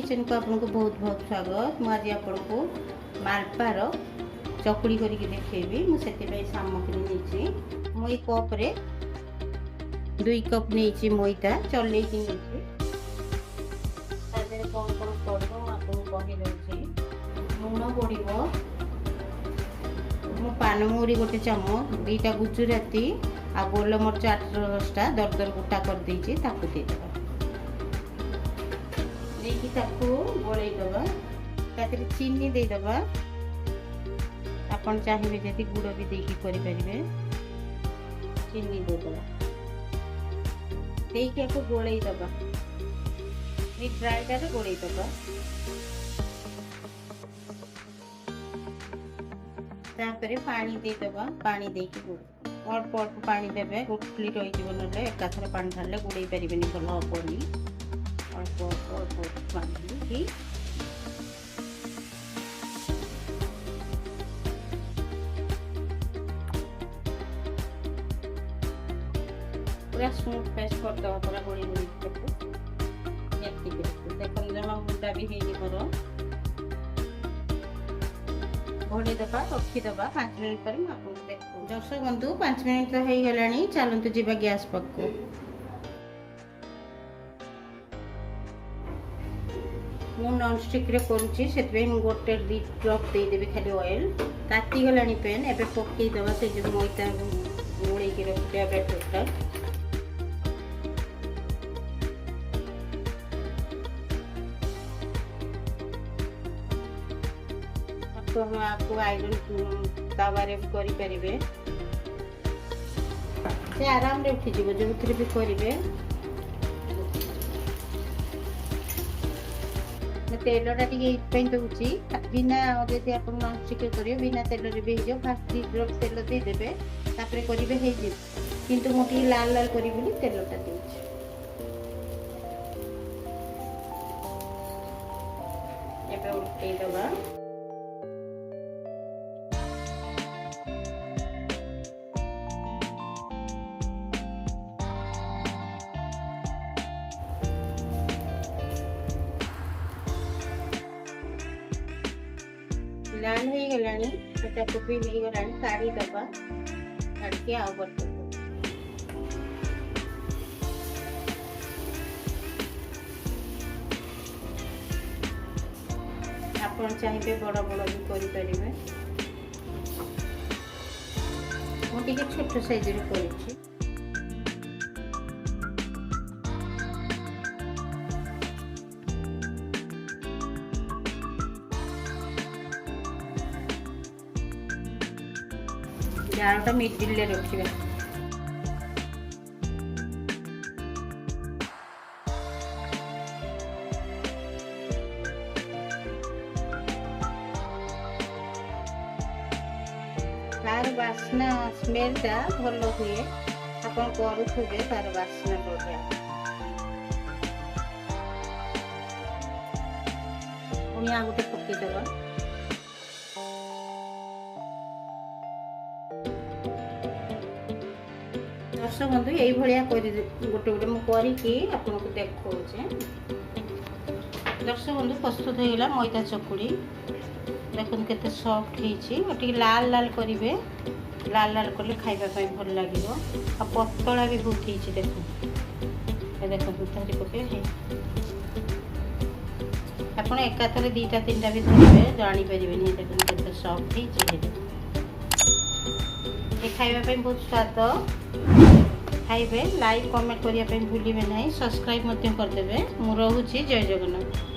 Kitchen को आपको बहुत बहुत स्वागत। मुझे आपको मालपार चकुड़ी करके देखेबी। मुझे सामग्री नहीं मुई कप रे 2 कप नहीं मैदा चल कौन कौन पड़ो आपको कहीदे लुण पड़ो मु पानमहुरी गोटे चामच 2टा गुजराती आ गोलमरिच 8-10टा दरदर गुटा कर देदेबा गोलैदबा चीनी देदबा आपन चाहिए जदि गुड़ भी देकी करि परिबे चीनी देदबा देकी आपको गोलैदबा ड्राईटा गोलैदबा तापरे पानी देदबा पानी देकी अल्प अल्प पानी देवे गुटली रही ना एकाथर पानी ढाले गुड़े पारे भल हेनी अल्प अल्प अल्प अल्प पानी पूरा स्मूथ पेस्ट करदे पूरा गोली देख जमा मुंडा भी है मोर घोड़ेदबा रखीदबा 5 मिनट पर आपको देखो। दर्शक बंधु 5 मिनट तो हो गलानी चलतु जीवा गैस पाखु। मु नॉन स्टिक रे करूची सेतबे मु गोटे 2 ड्रॉप दे देबी खाली ऑयल ताती गलानी पेन एबे पक्की दबा से जो मोइता गोळी के रखते बैटरटा तो हम आपको आयरन तावारे करि परिबे से आराम रे उठी जीव जो भी करिवे तेलटा टिके इतपई दउची बिना जदि आप नॉन स्टिक करियो बिना तेल रे भी जो फास्ट 3 ड्रॉप तेल दे देबे तापरे करिवे हे जे किंतु मोटी लाल लाल करि बोली तेलटा देउची एबे उठे दबा लाल हो गलानी सेटा भी हो गलानी काढ़ी दबा काढ़ के आउ बट आपन चाहिए बड़ बड़ भी करि परिबे मोटी के छोट साइज रे करिछि जारटा मिडिल रे रखिबा तार वासना स्मेलटा भल हुए आपन करूथबे तार वासना बढ़िया पुनिया गोटे पक्की दबा दर्शक बंधु यही भाया गोटे गोटे मुझे आपको देखा दर्शक बंधु प्रस्तुत हो गला मैदा चकुड़ी देखो केते सॉफ्ट होती लाल लाल करेंगे लाल लाल कले खावाई भल लगे आ पतला भी बहुत होती देखो देखो धरी पके आप एकाथर 2-3टा भी धरवे जानीपर देखो केते सॉफ्ट होती खावाई बहुत स्वाद खाइबे लाइक कमेंट करने भूलिए ना सब्सक्राइब करदेवे। मु रहुची जय जगन्नाथ।